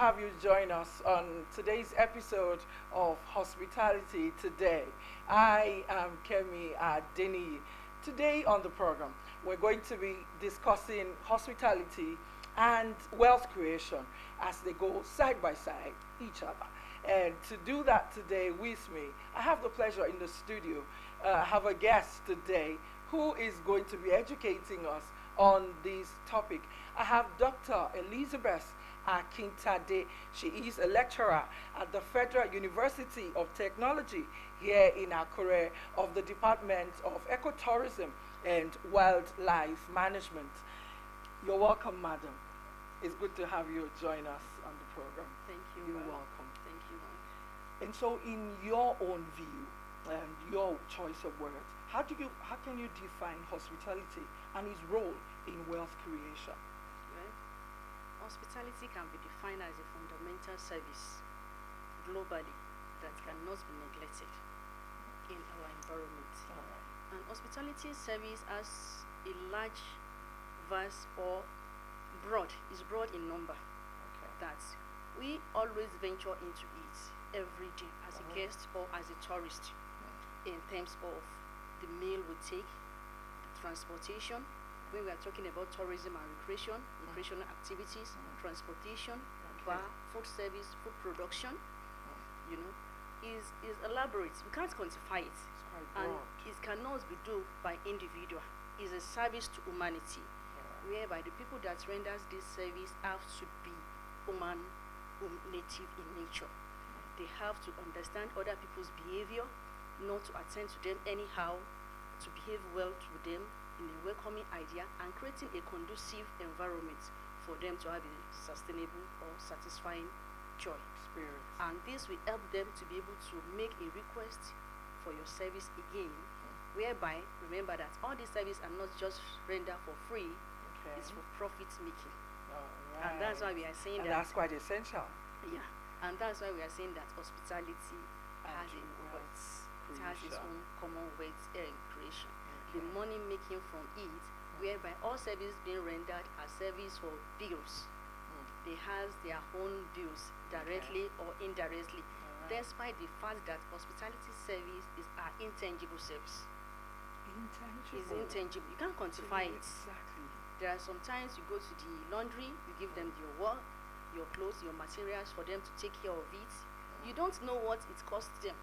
have you join us on today's episode of Hospitality Today. I am Kemi Adeni. Today on the program, we're going to be discussing hospitality and wealth creation as they go side by side each other. And to do that today with me, I have the pleasure in the studio. I have a guest today who is going to be educating us on this topic. I have Dr. Elizabeth Akintade. She is a lecturer at the Federal University of Technology here in Akure of the Department of Ecotourism and Wildlife Management. You're welcome, madam. It's good to have you join us on the program. Thank you. You're ma'am. welcome. Thank you. ma'am. And so, in your own view and your choice of words, how can you define hospitality and its role in wealth creation? Well, hospitality can be defined as a fundamental service globally that cannot be neglected in our environment. All right. And hospitality service has a large, vast, or is broad in number. Okay. That we always venture into it every day as a Uh-huh. guest or as a tourist in terms of the meal we take, the transportation, when we are talking about tourism and recreational activities, transportation, Okay. bar, food service, food production, you know, is elaborate. We can't quantify it. It's quite And broad. it cannot be done by individual. It's a service to humanity, whereby the people that renders this service have to be native in nature. They have to understand other people's behavior, not to attend to them anyhow, to behave well to them in a welcoming idea, and creating a conducive environment for them to have a sustainable or satisfying joy. Experience. And this will help them to be able to make a request for your service again, whereby remember that all these services are not just rendered for free, Okay. it's for profit making. All And that's why right. we are saying And that. that's quite essential. Yeah, and that's why we are saying that hospitality And has a wealth worth. It has its creation. own commonwealth creation. The Okay. money making from it, whereby all services being rendered are service for bills. They has their own bills directly or indirectly, All right. despite the fact that hospitality service is an intangible service. Intangible. It's intangible. You can't quantify it. Exactly. There are sometimes you go to the laundry, you give them your work, your clothes, your materials for them to take care of it. You don't know what it costs them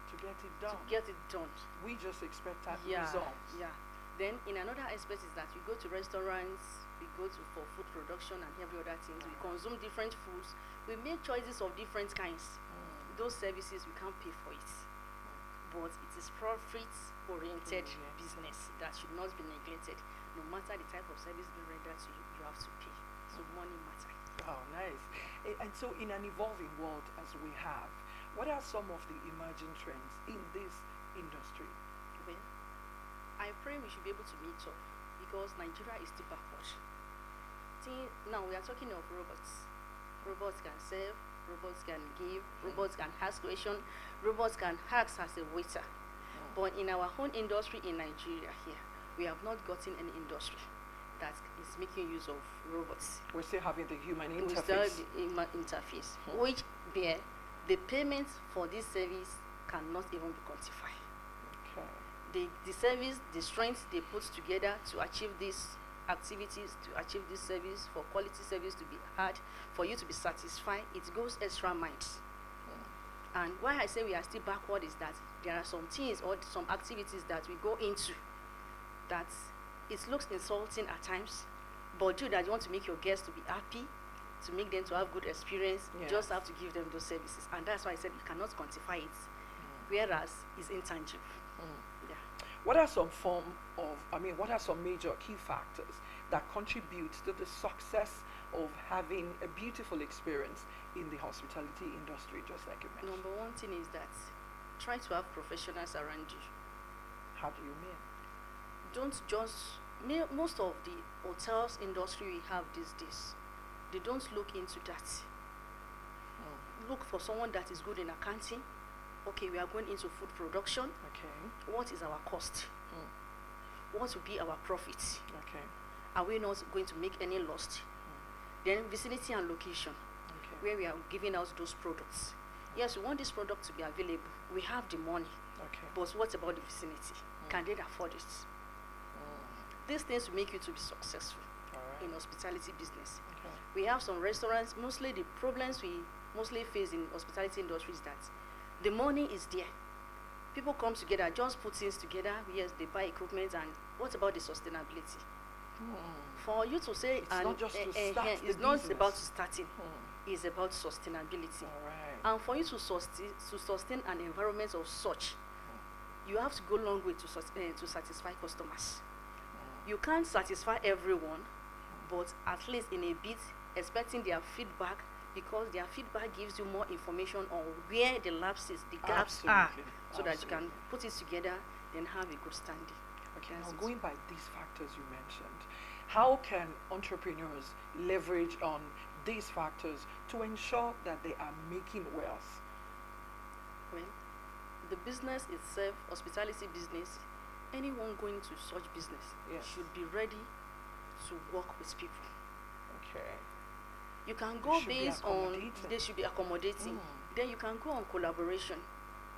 To get it to done. get it done. We just expect that Yeah, results. yeah. Then in another aspect is that we go to restaurants, we go to for food production and every other things. We consume different foods. We make choices of different kinds. Those services we can't pay for it, but it is profit-oriented Yes. business that should not be neglected. No matter the type of service being rendered to you, you have to pay. So money matters. Oh, nice. And so, in an evolving world as we have, what are some of the emerging trends in this industry? Well, I pray we should be able to meet up because Nigeria is still backward. Now we are talking of robots. Robots can serve, robots can give, robots can ask questions, robots can act as a waiter. But in our own industry in Nigeria here, we have not gotten any industry that is making use of robots. We're still having the human We still interface. have the interface, which bear the payment for this service cannot even be quantified. Okay. The service, the strength they put together to achieve these activities, to achieve this service, for quality service to be had, for you to be satisfied, it goes extra miles. And why I say we are still backward is that there are some things or some activities that we go into that it looks insulting at times, but you that you want to make your guests to be happy, to make them to have good experience, you just have to give them those services. And that's why I said you cannot quantify it, whereas it's intangible. Yeah. What are some what are some major key factors that contribute to the success of having a beautiful experience in the hospitality industry, just like you mentioned? Number one thing is that try to have professionals around you. How do you mean? Don't just most of the hotels industry we have these days, they don't look into that. Look for someone that is good in accounting. Okay, we are going into food production. Okay. What is our cost? What will be our profit? Okay. Are we not going to make any loss? Then vicinity and location. Okay. where we are giving out those products. Yes, we want this product to be available. We have the money. Okay. But what about the vicinity? Can they afford it? These things will make you to be successful in hospitality business. Okay. We have some restaurants, mostly the problems we mostly face in hospitality industry is that the money is there. People come together, just put things together. Yes, they buy equipment, and what about the sustainability? For you to say, It's not just to start the it's not business. about starting. It's about sustainability. All right. And for you to sustain an environment of such, you have to go a long way to satisfy customers. You can't satisfy everyone, but at least in a bit, expecting their feedback, because their feedback gives you more information on where the lapses, the gaps are, so that you can put it together and have a good standing. Okay, That's now it. going by these factors you mentioned, how can entrepreneurs leverage on these factors to ensure that they are making wealth? Well, the business itself, hospitality business, anyone going to such business Yes. should be ready to work with people. Okay. You can They go should be based on, accommodating. they should be accommodating. Then you can go on collaboration,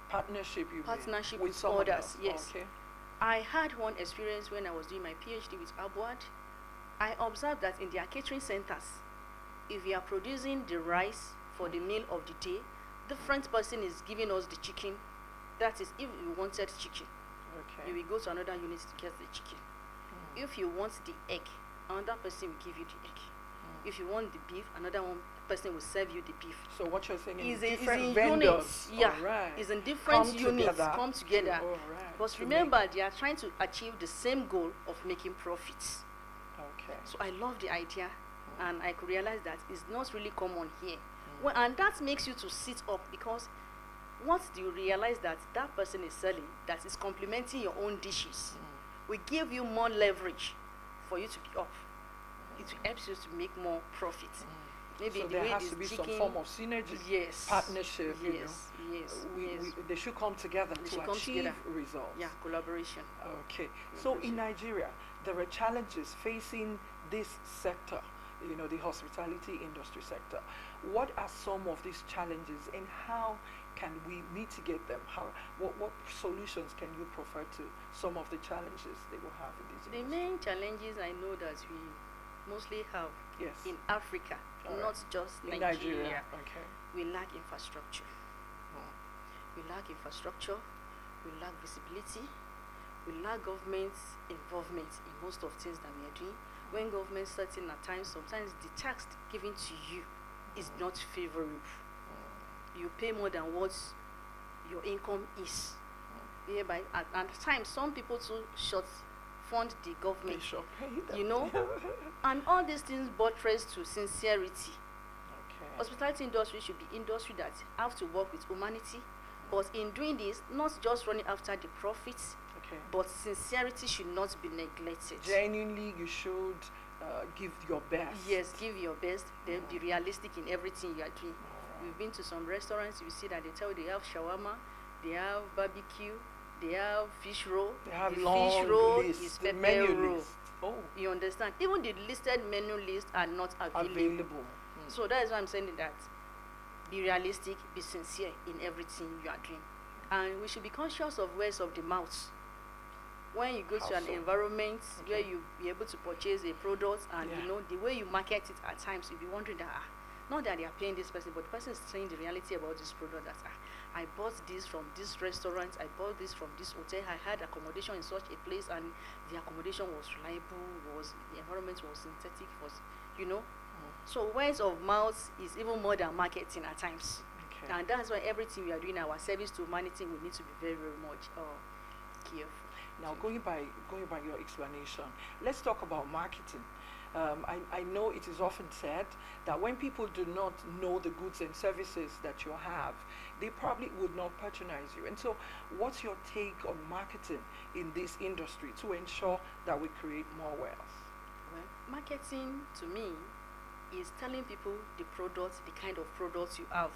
Partnership, you mean, partnership with with someone others. else. Yes. Okay. I had one experience when I was doing my PhD with Abuad. I observed that in their catering centers, if you are producing the rice for the meal of the day, different person is giving us the chicken. That is, if you wanted chicken, Okay. you will go to another unit to get the chicken. If you want the egg, another person will give you the egg. If you want the beef, another one person will serve you the beef. So what you're saying is Is different in vendors, units, yeah. alright, It's in different come units together come together. alright, But to remember, they are trying to achieve the same goal of making profits. Okay. So I love the idea, and I could realize that it's not really common here. Well, and that makes you to sit up, because once you realize that that person is selling, that is complementing your own dishes, will give you more leverage for you to be up. It helps you to make more profit. Maybe So the there way has this to be chicken, some form of synergy, yes, partnership, yes, you know. yes, We, they should come together They to should come achieve together. results. Yeah, collaboration. Okay. So in Nigeria, there are challenges facing this sector, you know, the hospitality industry sector. What are some of these challenges, and how can we mitigate them? What solutions can you prefer to some of the challenges they will have in this The industry? main challenges I know that we mostly have Yes. in Africa, All right. not just In Nigeria, Okay. we lack infrastructure. We lack infrastructure, we lack visibility, we lack government involvement in most of things that we are doing. When government starting at times, sometimes the tax given to you is not favorable. You pay more than what your income is. Hereby, at times, some people too short fund the government. They should pay them. You know, and all these things buttress to sincerity. Okay. Hospitality industry should be industry that have to work with humanity, but in doing this, not just running after the profits, Okay. but sincerity should not be neglected. Genuinely, you should give your best. Yes, give your best, then be realistic in everything you are doing. Alright. We've been to some restaurants, you see that they tell you they have shawarma, they have barbecue, they have fish roll. They have the long fish roll list, is the pepper menu roll. list. Oh, You understand? Even the listed menu list are not available. available. So that is why I'm saying that be realistic, be sincere in everything you are doing. And we should be conscious of words of the mouth. When you go How to an so? environment where Okay. you be able to purchase a product, and Yeah. you know the way you market it at times, you'll be wondering that not that they are paying this person, but the person is saying the reality about this product, that I bought this from this restaurant, I bought this from this hotel, I had accommodation in such a place, and the accommodation was reliable, the environment was synthetic, was, you know. So words of mouth is even more than marketing at times. Okay. And that's why everything we are doing, our service to humanity, we need to be very, very much careful. Now, going by your explanation, let's talk about marketing. I know it is often said that when people do not know the goods and services that you have, they probably would not patronize you. And so, what's your take on marketing in this industry to ensure that we create more wealth? Well, marketing to me is telling people the products, the kind of products you have,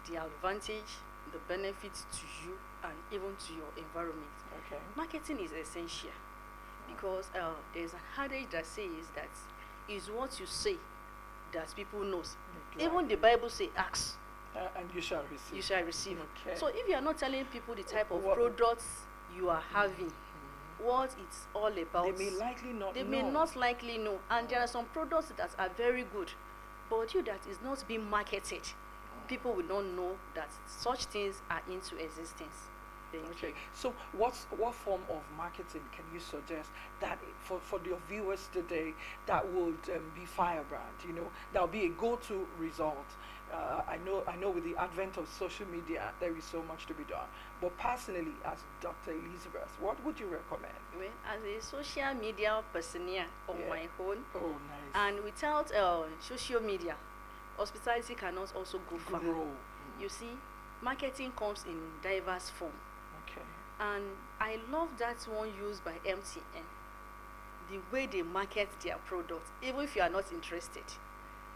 the advantage, the benefits to you, and even to your environment. Okay. Marketing is essential because there's an adage that says that is what you say that people knows. Exactly. Even the Bible say, ask, And you shall receive. you shall receive. Okay. So if you are not telling people the type of What- products you are having, what it's all about, They may likely not they know. may not likely know. And there are some products that are very good, but you that is not being marketed, people will not know that such things are into existence. Thank Okay, you. so what form of marketing can you suggest that for your viewers today that would be firebrand? You know, that will be a go-to result. I know with the advent of social media, there is so much to be done. But personally, as Dr. Elizabeth, what would you recommend? Well, as a social media personnel on Yeah. my own, Oh, nice. and without social media, hospitality cannot also go far. Grow. You see, marketing comes in diverse form, Okay. and I love that one used by MTN. The way they market their products, even if you are not interested.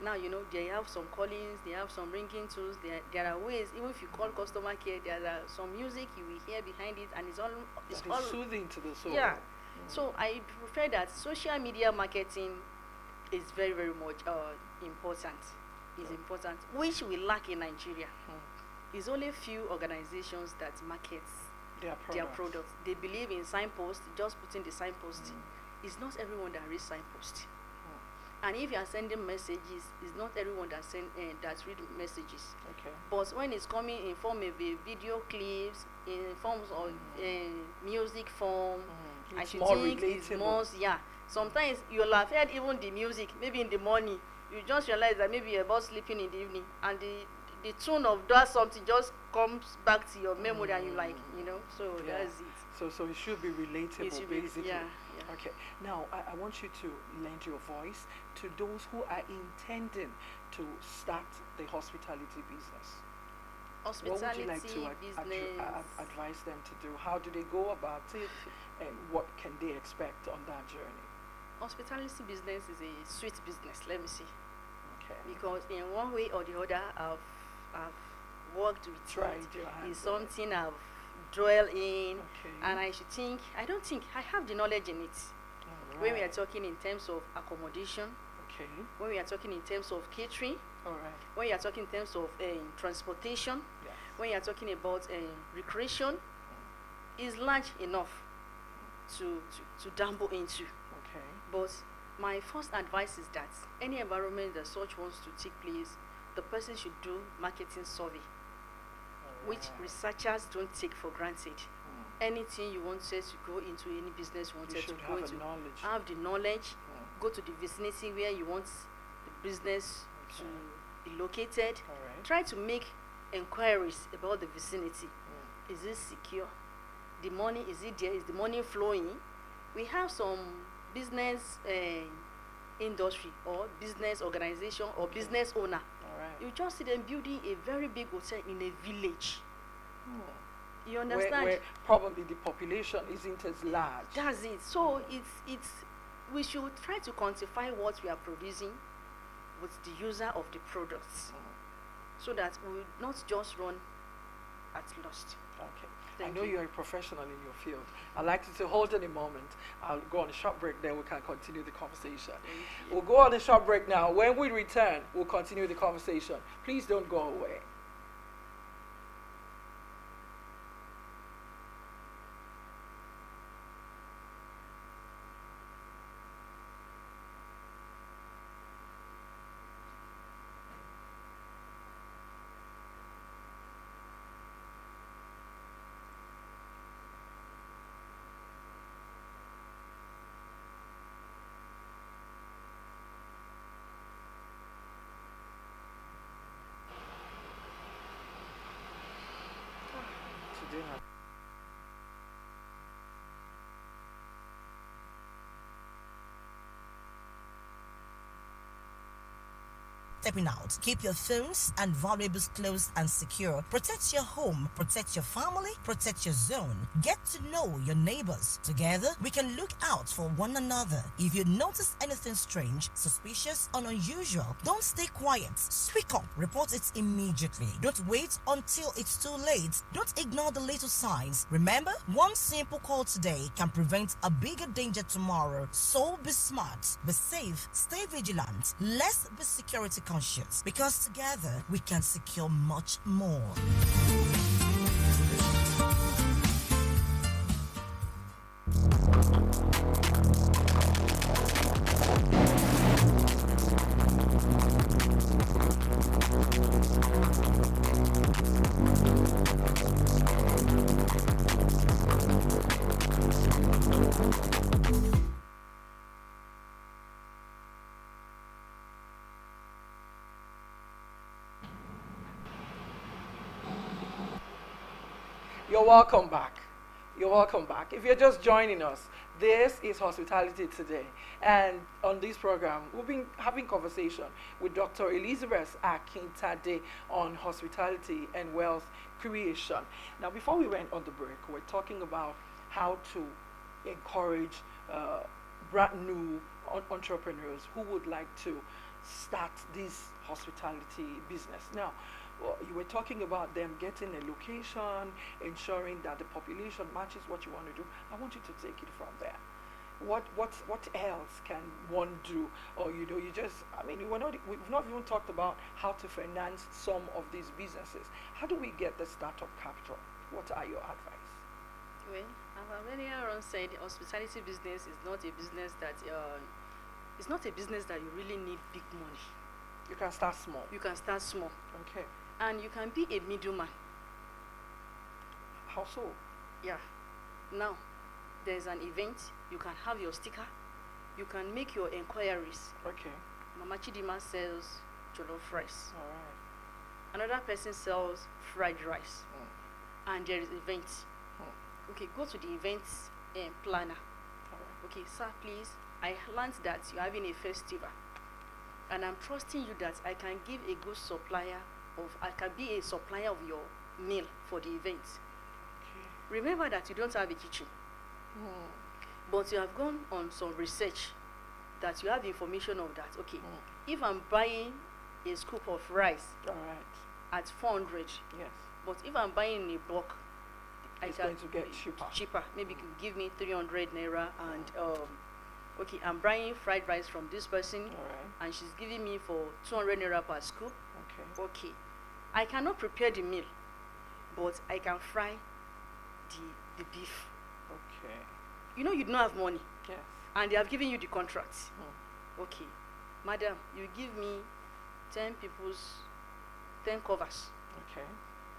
Now you know they have some callings, they have some ringing tools. There are ways. Even if you call customer care, there are some music you will hear behind it, and it's That all is soothing to the soul. yeah. So I prefer that social media marketing is very very much important. Is important, which we lack in Nigeria. It's only few organizations that market their products. They believe in signpost, just putting the signpost. It's not everyone that reads signpost. And if you are sending messages, it's not everyone that that read messages. Okay. But when it's coming in form of a video clips, in forms of music form, I It's should more think it's relatable. more, yeah. Sometimes you'll have heard even the music, maybe in the morning, you just realize that maybe you're about sleeping in the evening, and the tune of that something just comes back to your memory, and you like, so Yeah. that's it. So it should be relatable, It should be, basically. yeah. Okay. Now I want you to lend your voice to those who are intending to start the hospitality business. Hospitality What would you like to business. advise them to do? How do they go about it, and what can they expect on that journey? Hospitality business is a sweet business, let me see. Okay. Because in one way or the other, I've worked with Tried it. your hands It's on it. something I've dwelled in, Okay. and I don't think I have the knowledge in it. All When we are right. talking in terms of accommodation, Okay. when we are talking in terms of catering, All right. when we are talking in terms of transportation, Yes. when you are talking about recreation, is large enough to dabble into. Okay. But my first advice is that any environment that such wants to take place, the person should do marketing survey, All which right. researchers don't take for granted. Anything you wanted to go into, any business you You wanted to should go have into, a knowledge. have the knowledge, Mm. go to the vicinity where you want the business Okay. to be located. All right. Try to make inquiries about the vicinity. Mm. Is it secure? The money, is it there? Is the money flowing? We have some business industry or business organization or Okay. business owner. All right. You just see them building a very big hotel in a village. Hmm. You understand? Where probably the population isn't as large. That's it. So it's we should try to quantify what we are producing with the user of the products, so that we will not just run at lost. Okay. Thank I know you. you're a professional in your field. I'd like you to hold on a moment. I'll go on a short break, then we can continue the conversation. We'll go on a short break now. When we return, we'll continue the conversation. Please don't go away. Today, stepping out. Keep your phones and valuables closed and secure. Protect your home, protect your family, protect your zone. Get to know your neighbors. Together, we can look out for one another. If you notice anything strange, suspicious, or unusual, don't stay quiet. Speak up. Report it immediately. Don't wait until it's too late. Don't ignore the little signs. Remember, one simple call today can prevent a bigger danger tomorrow. So be smart, be safe, stay vigilant. Let's be security conscious because together we can secure much more. You're welcome back. You're welcome back. If you're just joining us, this is Hospitality Today. And on this program, we've been having conversation with Dr. Elizabeth Akintade on hospitality and wealth creation. Now, before we went on the break, we're talking about how to encourage brand new entrepreneurs who would like to start this hospitality business. Now, you were talking about them getting a location, ensuring that the population matches what you want to do. I want you to take it from there. What else can one do? Or you just, we've not even talked about how to finance some of these businesses. How do we get the startup capital? What are your advice? Well, I've earlier on said hospitality business is not a business that it's not a business that you really need big money. You can start small. You can start small. Okay. And you can be a middleman. How so? Yeah. Now, there's an event, you can have your sticker, you can make your inquiries. Okay. Mama Chidima sells jollof rice. All right. Another person sells fried rice. And there is event. Okay, go to the events planner. All right. Okay, sir, please, I learned that you're having a festival. And I'm trusting you that I can give a good supplier I can be a supplier of your meal for the event. Okay. Remember that you don't have a kitchen. But you have gone on some research that you have information of that. Okay, if I'm buying a scoop of rice All right. at 400, Yes. but if I'm buying in a bulk, It's going to get cheaper. Cheaper. Maybe you can give me 300 naira and okay, I'm buying fried rice from this person All right. and she's giving me for 200 naira per scoop. Okay. Okay, I cannot prepare the meal, but I can fry the beef. Okay. You know you don't have money, Yes. and they have given you the contract. Mm. Okay, madam, you give me 10 covers Okay.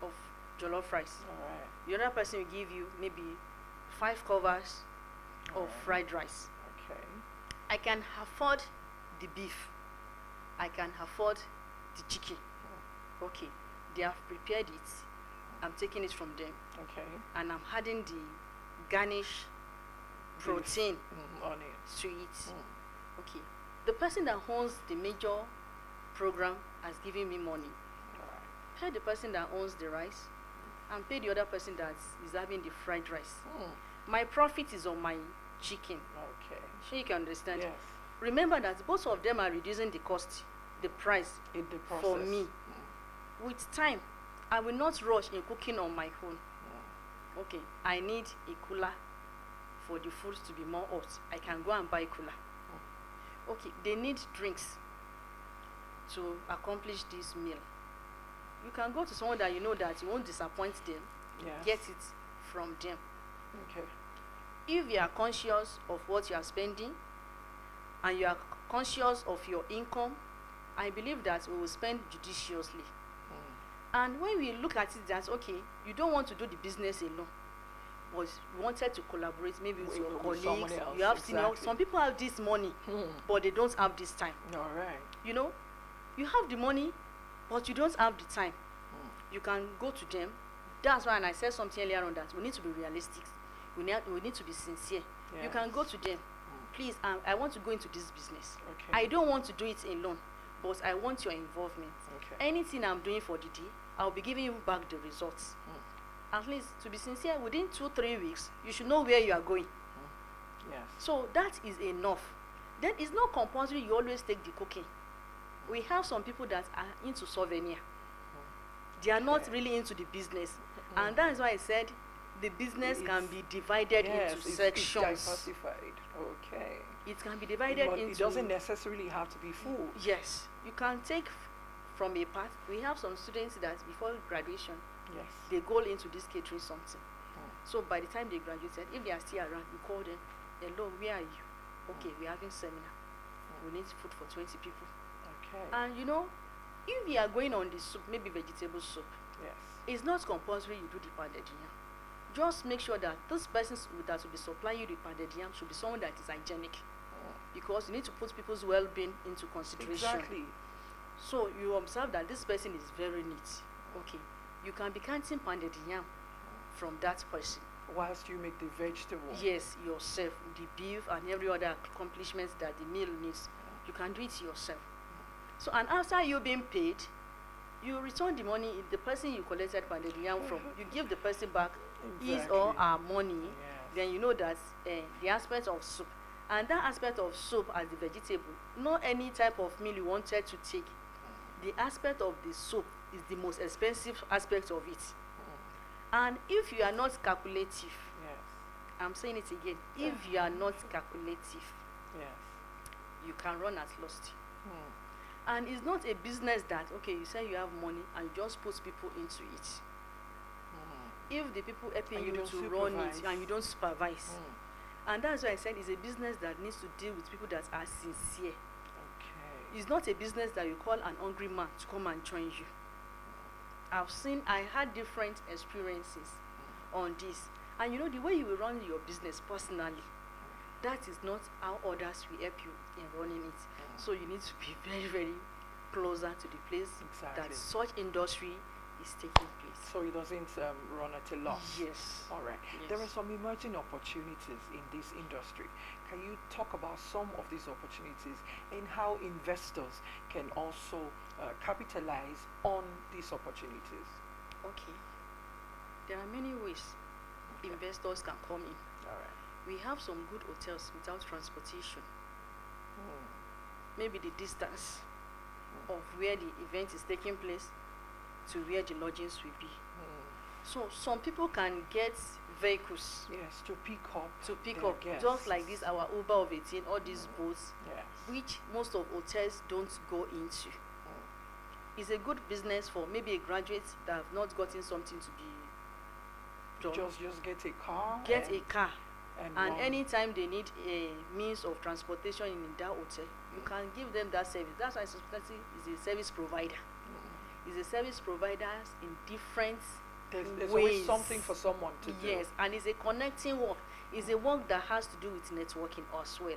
of jollof rice. All right. The other person will give you maybe 5 covers of Alright. fried rice. Okay. I can afford the beef. I can afford the chicken. Okay, they have prepared it. I'm taking it from them, Okay. and I'm adding the garnish protein On it. to it. Okay, the person that owns the major program has given me money. All right. Pay the person that owns the rice, and pay the other person that is having the fried rice. My profit is on my chicken. Okay. So you can understand. Yes. Remember that both of them are reducing the cost, the price In the process. for me. With time, I will not rush in cooking on my own. Okay, I need a cooler for the food to be more hot. I can go and buy a cooler. Okay, they need drinks to accomplish this meal. You can go to someone that you know that you won't disappoint them. Yes. Get it from them. Okay. If you are conscious of what you are spending and you are conscious of your income, I believe that we will spend judiciously. And when we look at it that, okay, you don't want to do the business alone, but you wanted to collaborate maybe with your With someone colleagues, else, you have senior, exactly. some people have this money, but they don't have this time. All right. You know, you have the money, but you don't have the time. You can go to them. That's why, and I said something earlier on that we need to be realistic. We need to be sincere. You can go to them. Please, I want to go into this business. Okay. I don't want to do it alone, but I want your involvement. Okay. Anything I'm doing for the day, I'll be giving you back the results. At least, to be sincere, within 2-3 weeks, you should know where you are going. Yes. So that is enough. Then it's not compulsory you always take the cooking. We have some people that are into souvenir. They are not Okay. really into the business. And that is why I said the business can be divided Yes, into it's sections. diversified. Okay. It can be divided But into... it doesn't necessarily have to be food. Yes. You can take from a part. We have some students that before graduation, Yes. they go into this catering something. So by the time they graduated, if they are still around, you call them, hello, where are you? Okay, we're having seminar. We need food for 20 people. Okay. And you know, if you are going on the soup, maybe vegetable soup, Yes. it's not compulsory you do the pounded yam. Just make sure that this person that will be supplying you the pounded yam should be someone that is hygienic, because you need to put people's well-being into consideration. Exactly. So you observe that this person is very neat. Okay, you can be counting pounded yam from that person. Whilst you make the vegetable. Yes, yourself, the beef and every other accomplishments that the meal needs, you can do it yourself. So, and after you being paid, you return the money. The person you collected pounded yam from, you give the person back his or Exactly. her money. Yes. Then you know that the aspect of soup, and that aspect of soup as the vegetable, not any type of meal you wanted to take. The aspect of the soup is the most expensive aspect of it. And if you are not calculative, Yes. I'm saying it again, if you are not calculative, Yes. you can run at lost. And it's not a business that, okay, you say you have money and you just put people into it. If the people helping And you you don't to run it supervise. and you don't supervise, and that's why I said it's a business that needs to deal with people that are sincere. Okay. It's not a business that you call an hungry man to come and join you. I had different experiences on this. And you know, the way you will run your business personally, that is not how others will help you in running it. So you need to be very, very closer to the place Exactly. that such industry is taking place. So it doesn't run at a loss. Yes. All right. Yes. There are some emerging opportunities in this industry. Can you talk about some of these opportunities and how investors can also capitalize on these opportunities? Okay. There are many ways investors can come in. All right. We have some good hotels without transportation. Maybe the distance of where the event is taking place to where the lodgings will be. So some people can get vehicles Yes, to pick up. to pick their up, guests. just like this our Uber of 18, all these boats, Yes. which most of hotels don't go into. It's a good business for maybe a graduate that have not gotten something to be done. Just get a car. Get a car, and and run. anytime they need a means of transportation in that hotel, you can give them that service. That's why hospitality is a service provider. It's a service provider in different There's ways. always something for someone to do. Yes, and it's a connecting work. It's a work that has to do with networking as well.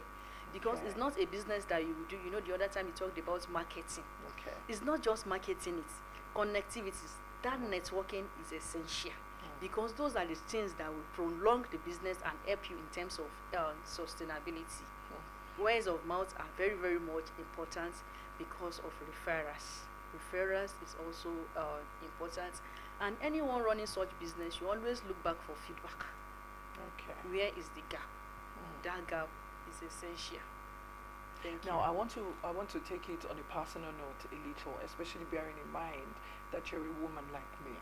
Because it's Okay. not a business that you do. You know, the other time you talked about marketing. Okay. It's not just marketing, it's connectivities. That networking is essential. Because those are the things that will prolong the business and help you in terms of sustainability. Words of mouth are very, very much important because of referrals. Referrals is also important. And anyone running such business, you always look back for feedback. Okay. Where is the gap? That gap is essential. Thank you. Now I want to take it on a personal note a little, especially bearing in mind that you're a woman like me.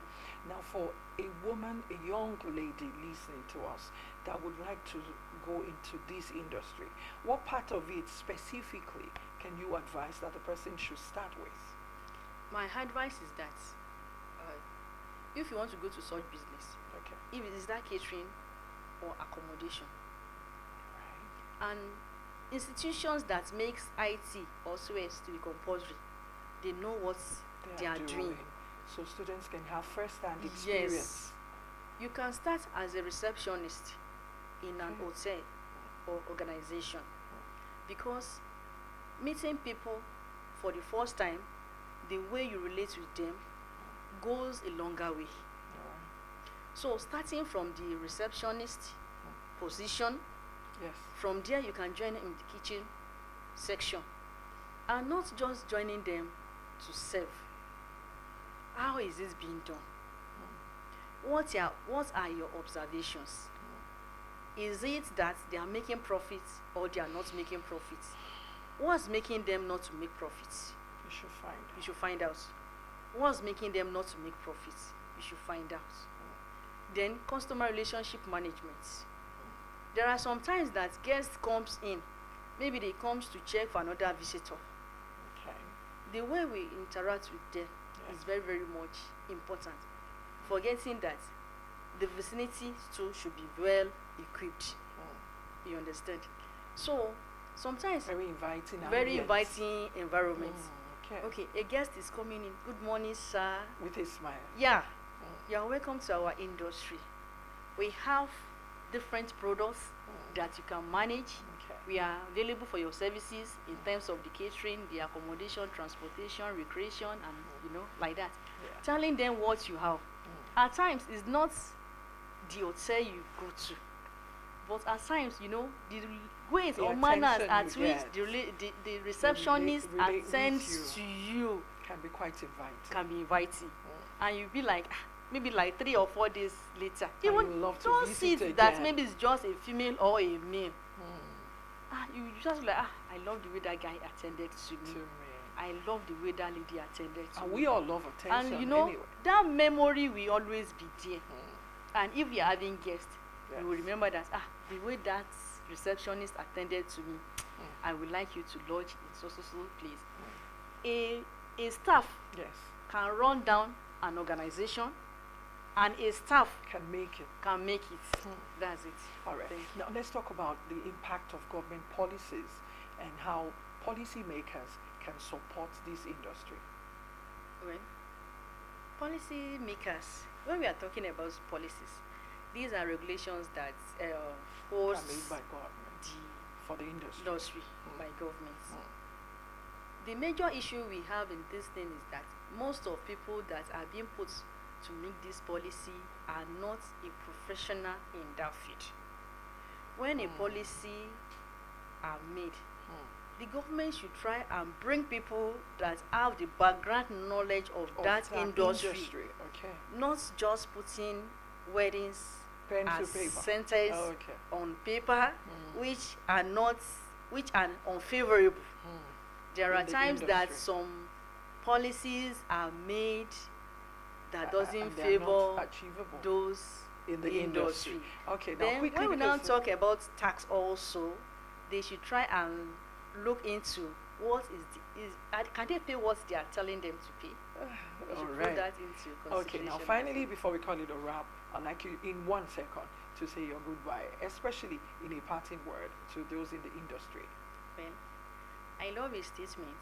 Now for a woman, a young lady listening to us that would like to go into this industry, what part of it specifically can you advise that the person should start with? My advice is that if you want to go to such business, Okay. if it is that catering or accommodation, Right. and institutions that makes IT or SOS to be compulsory, they know what they are doing. So students can have first-hand experience. Yes. You can start as a receptionist in an hotel or organization, because meeting people for the first time, the way you relate with them goes a longer way. So starting from the receptionist position, Yes. from there you can join in the kitchen section. and not just joining them to serve. How is this being done? What are your observations? Is it that they are making profits or they are not making profits? What's making them not to make profits? You should find You out. should find out. What's making them not to make profits? You should find out. Then customer relationship management. There are some times that guest comes in, maybe they comes to check for another visitor. Okay. The way we interact with them Yeah. is very, very much important. Forgetting that the vicinity too should be well equipped. You understand? So sometimes Very inviting. very ambience. inviting environment. Okay. Okay, a guest is coming in. Good morning, sir. With a smile. Yeah, you are welcome to our industry. We have different products that you can manage. Okay. We are available for your services in terms of the catering, the accommodation, transportation, recreation, and like that. Yeah. Telling them what you have. At times, it's not the hotel you go to, but at times, the ways The or manners attention at you which get. the receptionist relate with attends you. to you Can be quite inviting. can be inviting, and you'll be like, maybe like 3 or 4 days later, you even love to don't visit see it that again. maybe it's just a female or a male. You just like, I love the way that guy attended to To me. me. I love the way that lady attended to And me. we all love attention And anyway. that memory will always be there. And if we are having guests, Yes. you will remember that the way that receptionist attended to me, I would like you to lodge in so place. A staff Yes. can run down an organization, and a staff Can make it. can make it. That's it. All right. Thank you. Now let's talk about the impact of government policies and how policymakers can support this industry. Well, policy makers, when we are talking about policies, these are regulations that holds Are made by government the for the industry. industry by governments. The major issue we have in this thing is that most of people that are being put to make this policy are not a professional in that field. When a policy are made, the government should try and bring people that have the background knowledge of that industry, Okay. not just putting weddings Pen to as paper. centers Okay. on paper, which are unfavorable. There In are the times that industry. some policies are made that doesn't And they're favor not achievable those in the industry. Okay. Now Then quickly, when we now because talk about tax also, they should try and look into what can they pay what they are telling them to pay? They all should right. put that into Okay, consideration. now finally, before we call it a wrap, I'd like you in 1 second to say your goodbye, especially in a parting word to those in the industry. Well, I love his statement,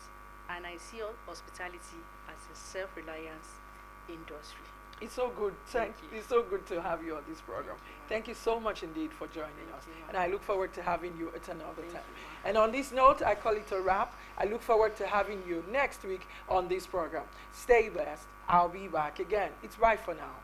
and I see hospitality as a self-reliance industry. It's so good. Thank you. It's so good to have you on this program. Thank you so much indeed for joining Thank us. you, ma'am. And I look forward to having you at another Thank time. you, ma'am. And on this note, I call it a wrap. I look forward to having you next week on this program. Stay blessed. I'll be back again. It's bye for now.